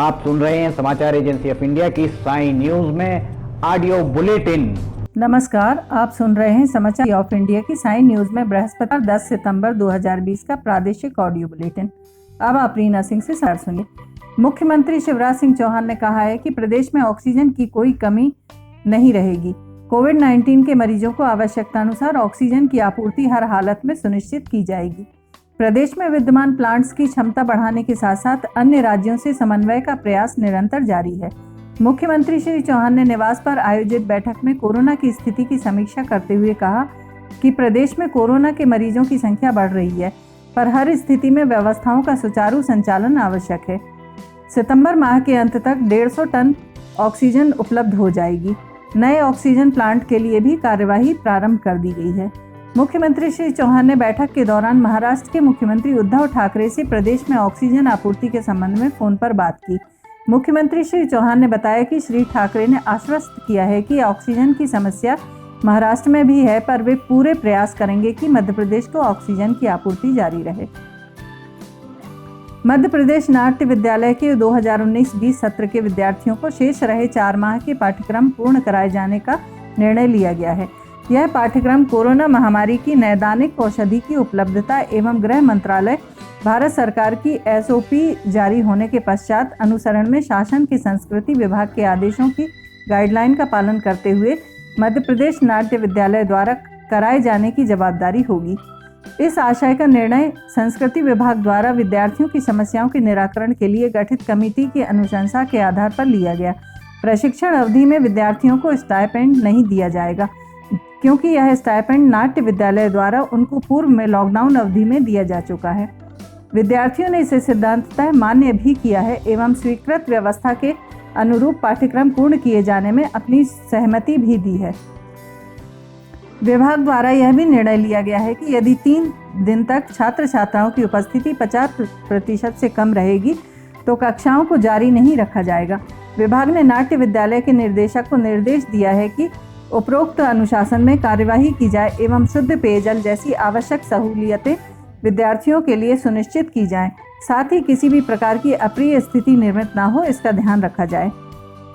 आप सुन रहे हैं समाचार एजेंसी ऑफ इंडिया की साई न्यूज में ऑडियो बुलेटिन। नमस्कार, आप सुन रहे हैं समाचार ऑफ इंडिया की साई न्यूज में बृहस्पतिवार 10 सितंबर 2020 का प्रादेशिक ऑडियो बुलेटिन। अब आप रीना सिंह से समाचार सुनिए। मुख्यमंत्री शिवराज सिंह चौहान ने कहा है कि प्रदेश में ऑक्सीजन की कोई कमी नहीं रहेगी। कोविड-19 के मरीजों को आवश्यकतानुसार ऑक्सीजन की आपूर्ति हर हालत में सुनिश्चित की जाएगी। प्रदेश में विद्यमान प्लांट्स की क्षमता बढ़ाने के साथ साथ अन्य राज्यों से समन्वय का प्रयास निरंतर जारी है। मुख्यमंत्री श्री चौहान ने निवास पर आयोजित बैठक में कोरोना की स्थिति की समीक्षा करते हुए कहा कि प्रदेश में कोरोना के मरीजों की संख्या बढ़ रही है, पर हर स्थिति में व्यवस्थाओं का सुचारू संचालन आवश्यक है। सितंबर माह के अंत तक 150 टन ऑक्सीजन उपलब्ध हो जाएगी। नए ऑक्सीजन प्लांट के लिए भी कार्यवाही प्रारंभ कर दी गई है। मुख्यमंत्री श्री चौहान ने बैठक के दौरान महाराष्ट्र के मुख्यमंत्री उद्धव ठाकरे से प्रदेश में ऑक्सीजन आपूर्ति के संबंध में फोन पर बात की। मुख्यमंत्री श्री चौहान ने बताया कि श्री ठाकरे ने आश्वस्त किया है कि ऑक्सीजन की समस्या महाराष्ट्र में भी है, पर वे पूरे प्रयास करेंगे कि मध्य प्रदेश को ऑक्सीजन की आपूर्ति जारी रहे। मध्य प्रदेश नाट्य विद्यालय के 2019-20 सत्र के विद्यार्थियों को शेष रहे 4 माह के पाठ्यक्रम पूर्ण कराए जाने का निर्णय लिया गया है। यह पाठ्यक्रम कोरोना महामारी की नैदानिक औषधि की उपलब्धता एवं गृह मंत्रालय भारत सरकार की SOP जारी होने के पश्चात अनुसरण में शासन के संस्कृति विभाग के आदेशों की गाइडलाइन का पालन करते हुए मध्य प्रदेश नाट्य विद्यालय द्वारा कराए जाने की जवाबदारी होगी। इस आशय का निर्णय संस्कृति विभाग द्वारा विद्यार्थियों की समस्याओं के निराकरण के लिए गठित कमेटी की अनुशंसा के आधार पर लिया गया। प्रशिक्षण अवधि में विद्यार्थियों को स्टाइपेंड नहीं दिया जाएगा, क्योंकि यह स्टाइपेंड नाट्य विद्यालय द्वारा उनको पूर्व में लॉकडाउन अवधि में दिया जा चुका है। विद्यार्थियों ने इसे सिद्धांततः मान्य भी किया है एवं स्वीकृत व्यवस्था के अनुरूप पाठ्यक्रम पूर्ण किए जाने में अपनी सहमति भी दी है। विभाग द्वारा यह भी निर्णय लिया गया है कि यदि 3 दिन तक छात्र छात्राओं की उपस्थिति 50% से कम रहेगी तो कक्षाओं को जारी नहीं रखा जाएगा। विभाग ने नाट्य विद्यालय के निदेशक को निर्देश दिया है कि उपरोक्त अनुशासन में कार्यवाही की जाए एवं शुद्ध पेयजल जैसी आवश्यक सहूलियतें विद्यार्थियों के लिए सुनिश्चित की जाएं। साथ ही किसी भी प्रकार की अप्रिय स्थिति निर्मित ना हो, इसका ध्यान रखा जाए।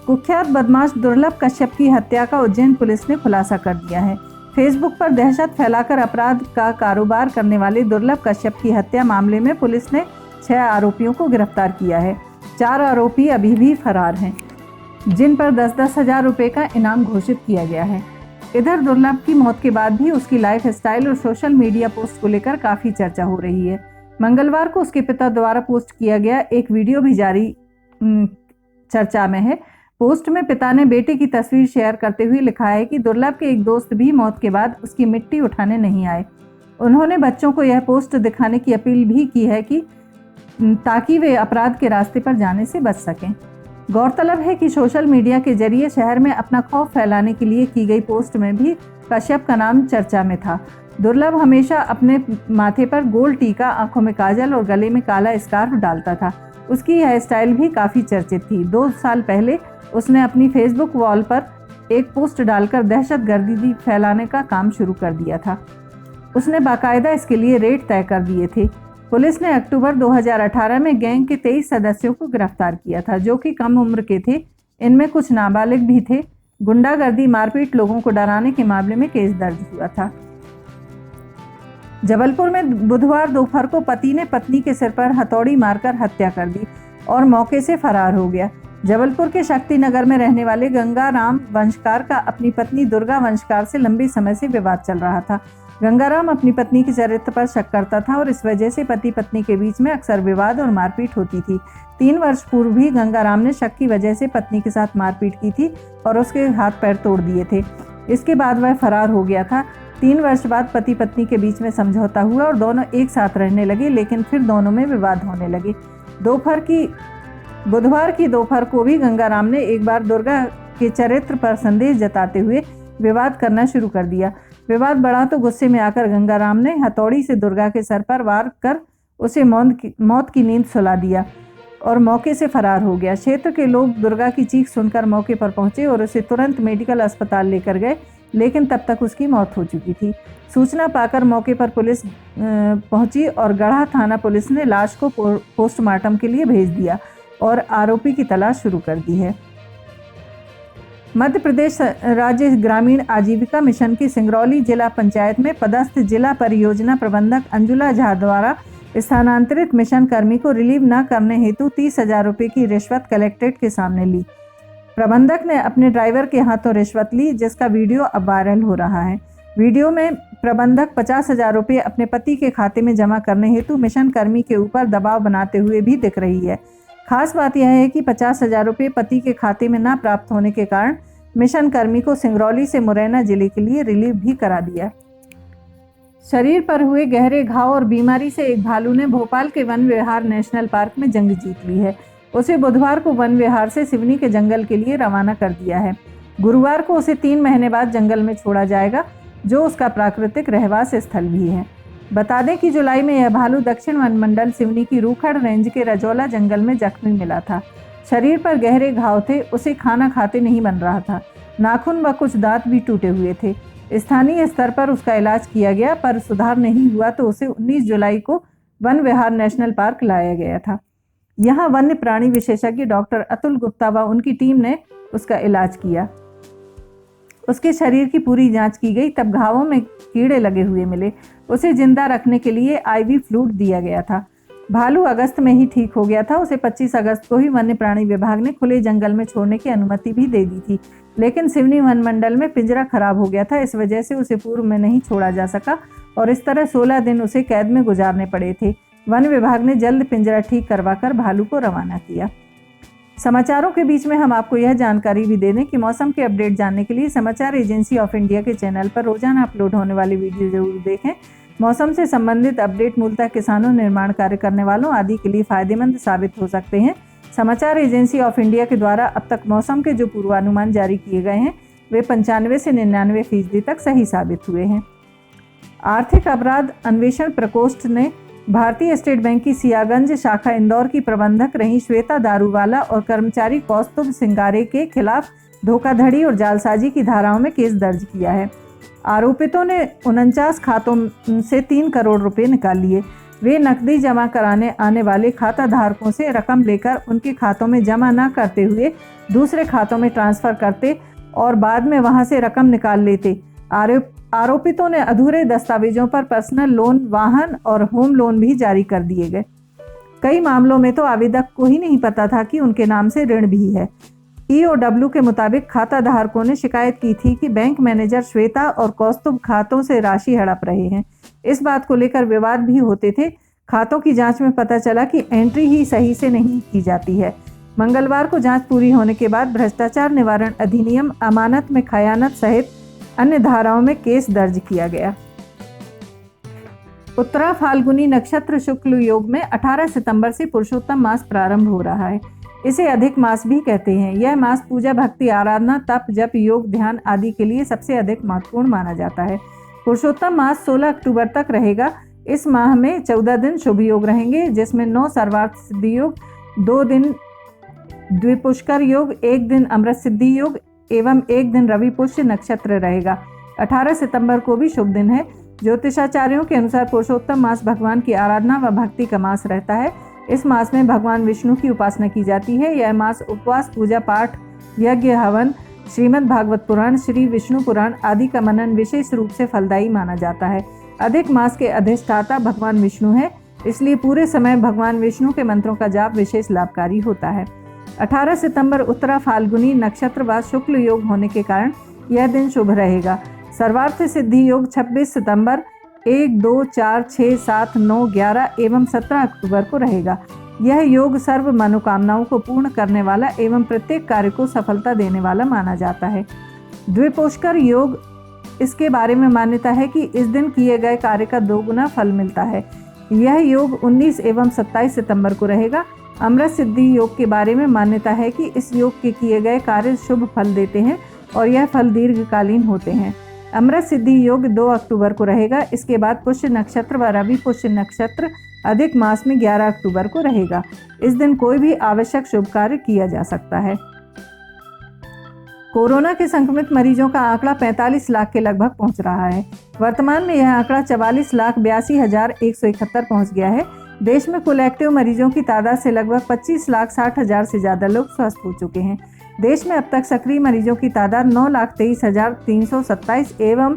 कुख्यात बदमाश दुर्लभ कश्यप की हत्या का उज्जैन पुलिस ने खुलासा कर दिया है। फेसबुक पर दहशत फैलाकर अपराध का कारोबार करने वाले दुर्लभ कश्यप की हत्या मामले में पुलिस ने 6 आरोपियों को गिरफ्तार किया है। 4 आरोपी अभी भी फरार हैं, जिन पर 10-10 हजार रुपये का इनाम घोषित किया गया है। इधर दुर्लभ की मौत के बाद भी उसकी लाइफ स्टाइल और सोशल मीडिया पोस्ट को लेकर काफ़ी चर्चा हो रही है। मंगलवार को उसके पिता द्वारा पोस्ट किया गया एक वीडियो भी जारी चर्चा में है। पोस्ट में पिता ने बेटे की तस्वीर शेयर करते हुए लिखा है कि दुर्लभ के एक दोस्त भी मौत के बाद उसकी मिट्टी उठाने नहीं आए। उन्होंने बच्चों को यह पोस्ट दिखाने की अपील भी की है कि ताकि वे अपराध के रास्ते पर जाने से बच सकें। गौरतलब है कि सोशल मीडिया के जरिए शहर में अपना खौफ फैलाने के लिए की गई पोस्ट में भी कश्यप का नाम चर्चा में था। दुर्लभ हमेशा अपने माथे पर गोल टीका, आंखों में काजल और गले में काला स्कार्फ डालता था। उसकी यह स्टाइल भी काफ़ी चर्चित थी। 2 साल पहले उसने अपनी फेसबुक वॉल पर एक पोस्ट डालकर दहशतगर्दी फैलाने का काम शुरू कर दिया था। उसने बाकायदा इसके लिए रेट तय कर दिए थे। पुलिस ने अक्टूबर 2018 में गैंग के 23 सदस्यों को गिरफ्तार किया था, जो कि कम उम्र के थे। इनमें कुछ नाबालिग भी थे। गुंडागर्दी, मारपीट, लोगों को डराने के मामले में केस दर्ज हुआ था। जबलपुर में बुधवार दोपहर को पति ने पत्नी के सिर पर हथौड़ी मारकर हत्या कर दी और मौके से फरार हो गया। जबलपुर के शक्ति नगर में रहने वाले गंगाराम वंशकार का अपनी पत्नी दुर्गा वंशकार से लंबे समय से विवाद चल रहा था। गंगाराम अपनी पत्नी के चरित्र पर शक करता था और इस वजह से पति पत्नी के बीच में अक्सर विवाद और मारपीट होती थी। 3 वर्ष पूर्व भी गंगाराम ने शक की वजह से पत्नी के साथ मारपीट की थी और उसके हाथ पैर तोड़ दिए थे। इसके बाद वह फरार हो गया था। 3 वर्ष बाद पति पत्नी के बीच में समझौता हुआ और दोनों एक साथ रहने लगे, लेकिन फिर दोनों में विवाद होने लगे। बुधवार की दोपहर को भी गंगाराम ने एक बार दुर्गा के चरित्र पर संदेह जताते हुए विवाद करना शुरू कर दिया। विवाद बढ़ा तो गुस्से में आकर गंगाराम ने हथौड़ी से दुर्गा के सर पर वार कर उसे मौत की नींद सुला दिया और मौके से फरार हो गया। क्षेत्र के लोग दुर्गा की चीख सुनकर मौके पर पहुंचे और उसे तुरंत मेडिकल अस्पताल लेकर गए, लेकिन तब तक उसकी मौत हो चुकी थी। सूचना पाकर मौके पर पुलिस पहुंची और गढ़ा थाना पुलिस ने लाश को पोस्टमार्टम के लिए भेज दिया। और आरोपी की तलाश शुरू कर दी है। मध्य प्रदेश राज्य ग्रामीण आजीविका मिशन की सिंगरौली जिला पंचायत में पदस्थ जिला परियोजना प्रबंधक अंजुला झा द्वारा स्थानांतरित मिशन कर्मी को रिलीव न करने हेतु 30,000 रुपये की रिश्वत कलेक्ट्रेट के सामने ली। प्रबंधक ने अपने ड्राइवर के हाथों रिश्वत ली, जिसका वीडियो अब वायरल हो रहा है। वीडियो में प्रबंधक 50,000 रुपये अपने पति के खाते में जमा करने हेतु मिशन कर्मी के ऊपर दबाव बनाते हुए भी दिख रही है। खास बात यह है कि 50,000 रुपये पति के खाते में न प्राप्त होने के कारण मिशन कर्मी को सिंगरौली से मुरैना जिले के लिए रिलीव भी करा दिया। शरीर पर हुए गहरे घाव और बीमारी से एक भालू ने भोपाल के वन विहार नेशनल पार्क में जंग जीत ली है। उसे बुधवार को वन विहार से सिवनी के जंगल के लिए रवाना कर दिया है। गुरुवार को उसे 3 महीने बाद जंगल में छोड़ा जाएगा, जो उसका प्राकृतिक रहवास स्थल भी है। बता दें कि जुलाई में यह भालू दक्षिण वन मंडल सिवनी की रूखड़ रेंज के रजौला जंगल में जख्मी मिला था। शरीर पर गहरे घाव थे, उसे खाना खाते नहीं बन रहा था। नाखून व कुछ दांत भी टूटे हुए थे। स्थानीय स्तर पर उसका इलाज किया गया, पर सुधार नहीं हुआ तो उसे 19 जुलाई को वन विहार नेशनल पार्क लाया गया था। यहाँ वन्य प्राणी विशेषज्ञ डॉक्टर अतुल गुप्ता व उनकी टीम ने उसका इलाज किया। उसके शरीर की पूरी जांच की गई, तब घावों में कीड़े लगे हुए मिले। उसे जिंदा रखने के लिए IV फ्लूइड दिया गया था। भालू अगस्त में ही ठीक हो गया था। उसे 25 अगस्त को ही वन्य प्राणी विभाग ने खुले जंगल में छोड़ने की अनुमति भी दे दी थी, लेकिन सिवनी वन मंडल में पिंजरा खराब हो गया था। इस वजह से उसे पूर्व में नहीं छोड़ा जा सका और इस तरह 16 दिन उसे कैद में गुजारने पड़े थे। वन विभाग ने जल्द पिंजरा ठीक करवाकर भालू को रवाना किया। समाचारों के बीच में हम आपको यह जानकारी भी दे दें कि मौसम के अपडेट जानने के लिए समाचार एजेंसी ऑफ इंडिया के चैनल पर रोजाना अपलोड होने वाली वीडियो जरूर देखें। मौसम से संबंधित अपडेट मूलतः किसानों, निर्माण कार्य करने वालों आदि के लिए फायदेमंद साबित हो सकते हैं। समाचार एजेंसी ऑफ इंडिया के द्वारा अब तक मौसम के जो पूर्वानुमान जारी किए गए हैं वे 95 से 99% तक सही साबित हुए हैं। आर्थिक अपराध अन्वेषण प्रकोष्ठ ने भारतीय स्टेट बैंक की सियागंज शाखा इंदौर की प्रबंधक रही श्वेता दारूवाला और कर्मचारी कौस्तुभ सिंगारे के खिलाफ धोखाधड़ी और जालसाजी की धाराओं में केस दर्ज किया है। आरोपितों ने 49 खातों से 3 करोड़ रुपए निकाल लिए। वे नकदी जमा कराने आने वाले खाता धारकों से रकम लेकर उनके खातों में जमा न करते हुए दूसरे खातों में ट्रांसफर करते और बाद में वहां से रकम निकाल लेते। आरोपितों ने अधूरे दस्तावेजों पर पर्सनल लोन, वाहन और होम लोन भी जारी कर दिए गए। कई मामलों में तो आवेदक को ही नहीं पता था कि उनके नाम से ऋण भी है। EOW के मुताबिक खाता धारकों ने शिकायत की थी कि बैंक मैनेजर श्वेता और कौस्तुभ खातों से राशि हड़प रहे हैं। इस बात को लेकर विवाद भी होते थे। खातों की जांच में पता चला कि एंट्री ही सही से नहीं की जाती है। मंगलवार को जांच पूरी होने के बाद भ्रष्टाचार निवारण अधिनियम, अमानत में खयानत सहित अन्य धाराओं में केस दर्ज किया गया। उत्तरा फाल्गुनी नक्षत्र शुक्ल योग में 18 सितंबर से पुरुषोत्तम मास प्रारंभ हो रहा है। इसे अधिक मास भी कहते हैं। यह मास पूजा, भक्ति, आराधना, तप, जप, योग, ध्यान आदि के लिए सबसे अधिक महत्वपूर्ण माना जाता है। पुरुषोत्तम मास 16 अक्टूबर तक रहेगा। इस माह में 14 दिन शुभ योग रहेंगे, जिसमें 9 सर्वार्थ सिद्धि योग, 2 दिन द्विपुष्कर योग, 1 दिन अमृत सिद्धि योग एवं 1 दिन रवि पुष्य नक्षत्र रहेगा। 18 सितंबर को भी शुभ दिन है। ज्योतिषाचार्यों के अनुसार पुरुषोत्तम मास भगवान की आराधना व भक्ति का मास रहता है। इस मास में भगवान विष्णु की उपासना की जाती है। यह मास उपवास, पूजा पाठ, यज्ञ, हवन, श्रीमद् भागवत पुराण, श्री विष्णु पुराण आदि का मनन विशेष रूप से फलदायी माना जाता है। अधिक मास के अधिष्ठाता भगवान विष्णु है, इसलिए पूरे समय भगवान विष्णु के मंत्रों का जाप विशेष लाभकारी होता है। 18 सितंबर उत्तरा फाल्गुनी नक्षत्र व शुक्ल योग होने के कारण यह दिन शुभ रहेगा। सर्वार्थ सिद्धि योग 26 सितंबर, 1, 2, 4, 6, 7, 9, 11 एवं 17 अक्टूबर को रहेगा। यह योग सर्व मनोकामनाओं को पूर्ण करने वाला एवं प्रत्येक कार्य को सफलता देने वाला माना जाता है। द्विपुष्कर योग, इसके बारे में मान्यता है कि इस दिन किए गए कार्य का 2 गुना फल मिलता है। यह योग 19 एवं 27 सितंबर को रहेगा। अमृत सिद्धि योग के बारे में मान्यता है कि इस योग के किए गए कार्य शुभ फल देते हैं और यह फल दीर्घकालीन होते हैं। अमृत सिद्धि योग 2 अक्टूबर को रहेगा। इसके बाद पुष्य नक्षत्र व रवि पुष्य नक्षत्र अधिक मास में 11 अक्टूबर को रहेगा। इस दिन कोई भी आवश्यक शुभ कार्य किया जा सकता है। कोरोना के संक्रमित मरीजों का आंकड़ा 45 लाख के लगभग पहुंच रहा है। वर्तमान में यह आंकड़ा 44,82,171 पहुंच गया है। देश में कुल एक्टिव मरीजों की तादाद से लगभग 25,60,000 से ज़्यादा लोग स्वस्थ हो चुके हैं। देश में अब तक सक्रिय मरीजों की तादाद 9,23,327 एवं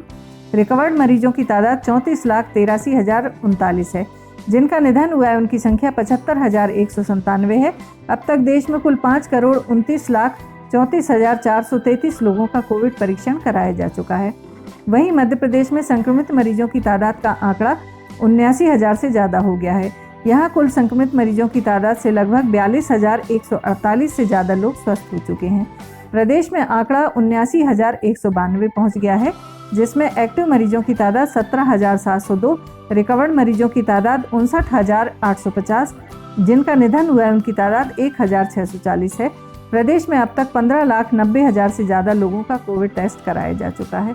रिकवर्ड मरीजों की तादाद 34,83,039 है। जिनका निधन हुआ है उनकी संख्या 75,197 है। अब तक देश में कुल 5,29,34,433 लोगों का कोविड परीक्षण कराया जा चुका है। वहीं मध्य प्रदेश में संक्रमित मरीजों की तादाद का आंकड़ा 79,000 से ज़्यादा हो गया है। यहाँ कुल संक्रमित मरीजों की तादाद से लगभग 42,148 से ज़्यादा लोग स्वस्थ हो चुके हैं। प्रदेश में आंकड़ा 79,192 पहुँच गया है, जिसमें एक्टिव मरीजों की तादाद 17,702, रिकवर्ड मरीजों की तादाद 59,850, जिनका निधन हुआ है उनकी तादाद 1,640 है। प्रदेश में अब तक 15,90,000 से ज़्यादा लोगों का कोविड टेस्ट कराया जा चुका है।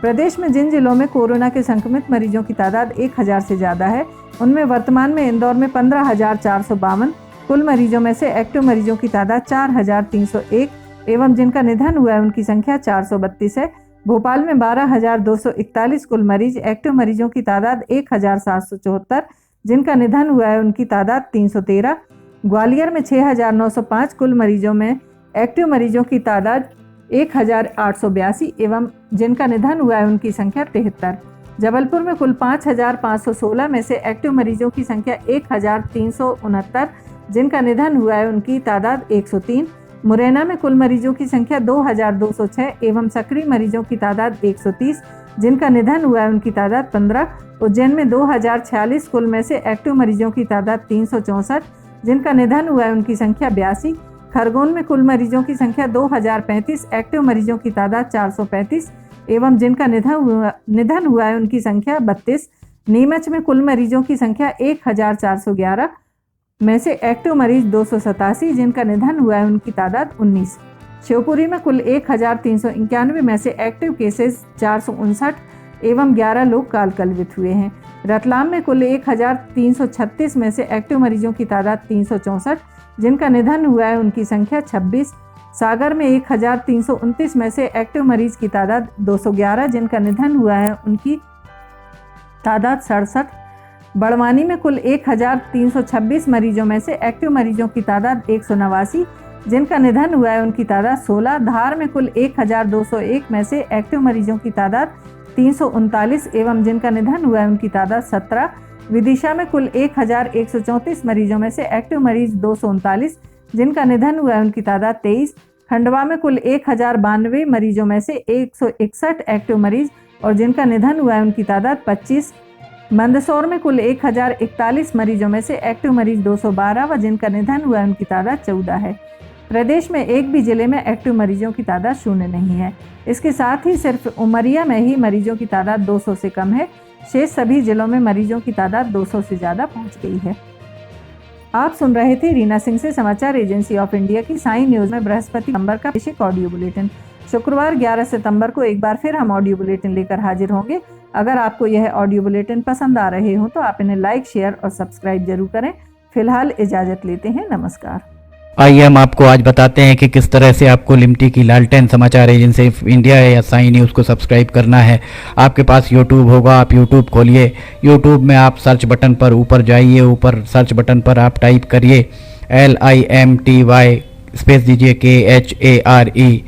प्रदेश में जिन जिलों में कोरोना के संक्रमित मरीजों की तादाद 1,000 से ज़्यादा है, उनमें वर्तमान में इंदौर में 15,452, कुल मरीजों में से एक्टिव मरीजों की तादाद 4,301 एवं जिनका निधन हुआ है उनकी संख्या 432 है। भोपाल में 12,241 कुल मरीज, एक्टिव मरीजों की तादाद 1,774, जिनका निधन हुआ है उनकी तादाद 313। ग्वालियर में 6,905 कुल मरीजों में एक्टिव मरीजों की तादाद 1,882 एवं जिनका निधन हुआ है उनकी संख्या 73। जबलपुर में कुल 5,516 में से एक्टिव मरीजों की संख्या 1,369, जिनका निधन हुआ है उनकी तादाद 103। मुरैना में कुल मरीजों की संख्या 2,206 एवं सक्रिय मरीजों की तादाद 130, जिनका निधन हुआ है उनकी तादाद 15। उज्जैन में 2,046 कुल में से एक्टिव मरीजों की तादाद 364, जिनका निधन हुआ है उनकी संख्या 82। खरगोन में कुल मरीजों की संख्या 2,035, एक्टिव मरीजों की तादाद 435 एवं जिनका निधन हुआ है उनकी संख्या 32। नीमच में कुल मरीजों की संख्या 1,411 में से एक्टिव मरीज 287, जिनका निधन हुआ है उनकी तादाद 19। शिवपुरी में कुल 1,391 में से एक्टिव केसेस 459 एवं 11 लोग काल कलवित हुए हैं। रतलाम में कुल 1,336 में से एक्टिव मरीजों की तादाद 364, जिनका निधन हुआ है उनकी संख्या 26। सागर में 1,329 में से एक्टिव मरीज की तादाद 211, जिनका निधन हुआ है उनकी तादाद 67। बड़वानी में कुल 1,326 मरीजों में से एक्टिव मरीजों की तादाद 189, जिनका निधन हुआ है उनकी तादाद 16। धार में कुल 1,201 में से एक्टिव मरीजों की तादाद 339 एवं जिनका निधन हुआ है उनकी तादाद 17। विदिशा में कुल 1,134 मरीजों में से एक्टिव मरीज 239, जिनका निधन हुआ है उनकी तादाद 23। खंडवा में कुल 1,092 मरीजों में से 161 एक्टिव मरीज और जिनका निधन हुआ है उनकी तादाद 25। मंदसौर में कुल 1,041 मरीजों में से एक्टिव मरीज 212 व जिनका निधन हुआ है उनकी तादाद 14 है। प्रदेश में एक भी जिले में एक्टिव मरीजों की तादाद 0 नहीं है। इसके साथ ही सिर्फ उमरिया में ही मरीजों की तादाद 200 से कम है। शेष सभी जिलों में मरीजों की तादाद 200 से ज़्यादा पहुंच गई है। आप सुन रहे थे रीना सिंह से समाचार एजेंसी ऑफ इंडिया की साई न्यूज़ में बृहस्पति नंबर का बेसिक ऑडियो बुलेटिन। शुक्रवार 11 सितंबर को एक बार फिर हम ऑडियो बुलेटिन लेकर हाजिर होंगे। अगर आपको यह ऑडियो बुलेटिन पसंद आ रहे हो तो आप इन्हें लाइक, शेयर और सब्सक्राइब जरूर करें। फिलहाल इजाज़त लेते हैं, नमस्कार। आइए हम आपको आज बताते हैं कि किस तरह से आपको लिमटी की लालटेन समाचार एजेंसी इंडिया या साई न्यूज़ को सब्सक्राइब करना है। आपके पास यूट्यूब होगा, आप यूट्यूब खोलिए। यूट्यूब में आप सर्च बटन पर ऊपर जाइए, ऊपर सर्च बटन पर आप टाइप करिए LIMTY स्पेस दीजिए KHARE।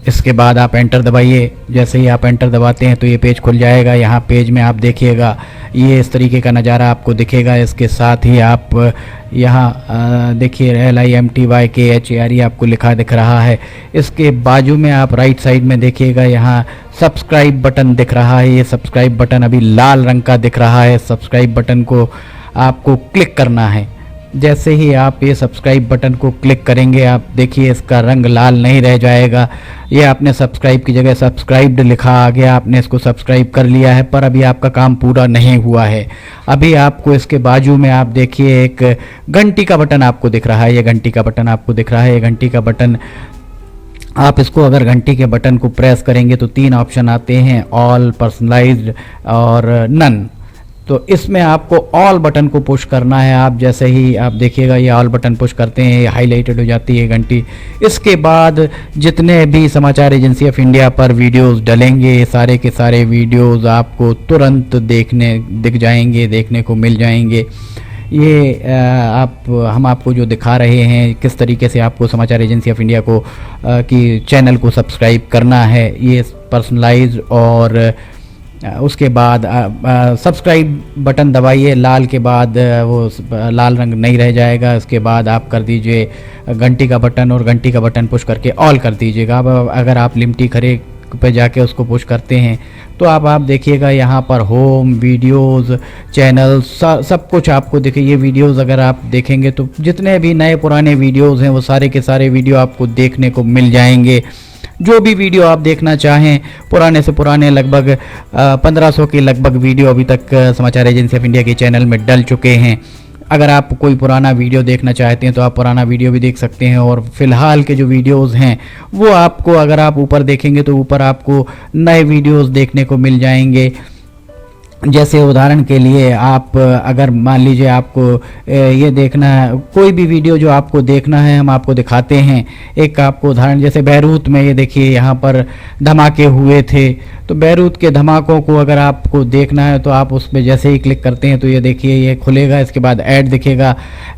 इसके बाद आप एंटर दबाइए। जैसे ही आप एंटर दबाते हैं तो ये पेज खुल जाएगा। यहाँ पेज में आप देखिएगा ये इस तरीके का नज़ारा आपको दिखेगा। इसके साथ ही आप यहाँ देखिए LIMTY KHARE आपको लिखा दिख रहा है। इसके बाजू में आप राइट साइड में देखिएगा यहाँ सब्सक्राइब बटन दिख रहा है। ये सब्सक्राइब बटन अभी लाल रंग का दिख रहा है। सब्सक्राइब बटन को आपको क्लिक करना है। जैसे ही आप ये सब्सक्राइब बटन को क्लिक करेंगे आप देखिए इसका रंग लाल नहीं रह जाएगा। ये आपने सब्सक्राइब की जगह सब्सक्राइब्ड लिखा आ गया, आपने इसको सब्सक्राइब कर लिया है, पर अभी आपका काम पूरा नहीं हुआ है। अभी आपको इसके बाजू में आप देखिए एक घंटी का बटन आपको दिख रहा है। ये घंटी का बटन आपको दिख रहा है। ये घंटी का बटन आप इसको अगर घंटी के बटन को प्रेस करेंगे तो 3 ऑप्शन आते हैं, ऑल, पर्सनलाइज्ड और नन। तो इसमें आपको ऑल बटन को पुश करना है। आप जैसे ही आप देखिएगा ये ऑल बटन पुश करते हैं, ये हाईलाइटेड हो जाती है घंटी। इसके बाद जितने भी समाचार एजेंसी ऑफ इंडिया पर वीडियोस डलेंगे सारे के सारे वीडियोस आपको तुरंत देखने को मिल जाएंगे। ये हम आपको जो दिखा रहे हैं किस तरीके से आपको समाचार एजेंसी ऑफ इंडिया को की चैनल को सब्सक्राइब करना है, ये पर्सनलाइज और उसके बाद सब्सक्राइब बटन दबाइए, लाल के बाद वो लाल रंग नहीं रह जाएगा। उसके बाद आप कर दीजिए घंटी का बटन, और घंटी का बटन पुश करके ऑल कर दीजिएगा। अब अगर आप लिमटी खरे पे जाके उसको पुश करते हैं तो आप देखिएगा यहाँ पर होम, वीडियोस, चैनल, सब कुछ आपको दिखे। ये वीडियोस अगर आप देखेंगे तो जितने भी नए पुराने वीडियोस हैं वो सारे के सारे वीडियो आपको देखने को मिल जाएंगे। जो भी वीडियो आप देखना चाहें, पुराने से पुराने लगभग 1500 के लगभग वीडियो अभी तक समाचार एजेंसी ऑफ इंडिया के चैनल में डल चुके हैं। अगर आप कोई पुराना वीडियो देखना चाहते हैं तो आप पुराना वीडियो भी देख सकते हैं, और फिलहाल के जो वीडियोस हैं वो आपको, अगर आप ऊपर देखेंगे तो ऊपर आपको नए वीडियोस देखने को मिल जाएंगे। जैसे उदाहरण के लिए आप अगर मान लीजिए आपको ये देखना है, कोई भी वीडियो जो आपको देखना है हम आपको दिखाते हैं। एक आपको उदाहरण, जैसे बैरूत में ये देखिए यहाँ पर धमाके हुए थे, तो बैरूत के धमाकों को अगर आपको देखना है तो आप उस पर जैसे ही क्लिक करते हैं तो ये देखिए ये खुलेगा। इसके बाद ऐड दिखेगा।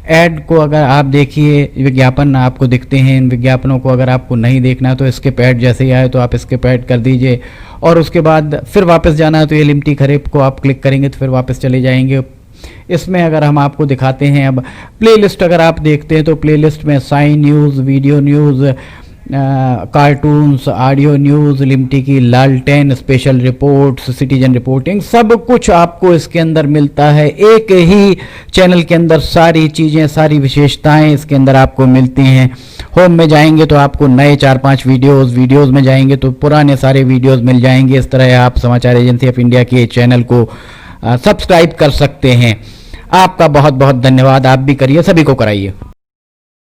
ऐड को अगर आप देखिए, विज्ञापन आपको दिखते हैं, इन विज्ञापनों को अगर आपको नहीं देखना है तो स्किप ऐड जैसे ही आए तो आप स्किप ऐड कर दीजिए, और उसके बाद फिर वापस जाना है तो ये लिमटी खरे को आप क्लिक करेंगे तो फिर वापस चले जाएंगे। इसमें अगर हम आपको दिखाते हैं, अब प्लेलिस्ट अगर आप देखते हैं तो प्लेलिस्ट में sign news, video news, cartoons, audio news, Limti की लालटेन, स्पेशल रिपोर्ट्स, सिटीजन रिपोर्टिंग, सब कुछ आपको इसके अंदर मिलता है। एक ही चैनल के अंदर सारी चीज़ें, सारी विशेषताएं इसके अंदर आपको मिलती हैं। होम में जाएंगे तो आपको नए 4-5 वीडियोज़ में जाएंगे तो पुराने सारे वीडियोज़ मिल जाएंगे। इस तरह आप समाचार एजेंसी ऑफ इंडिया के चैनल को सब्सक्राइब कर सकते हैं। आपका बहुत बहुत धन्यवाद। आप भी करिए, सभी को कराइए।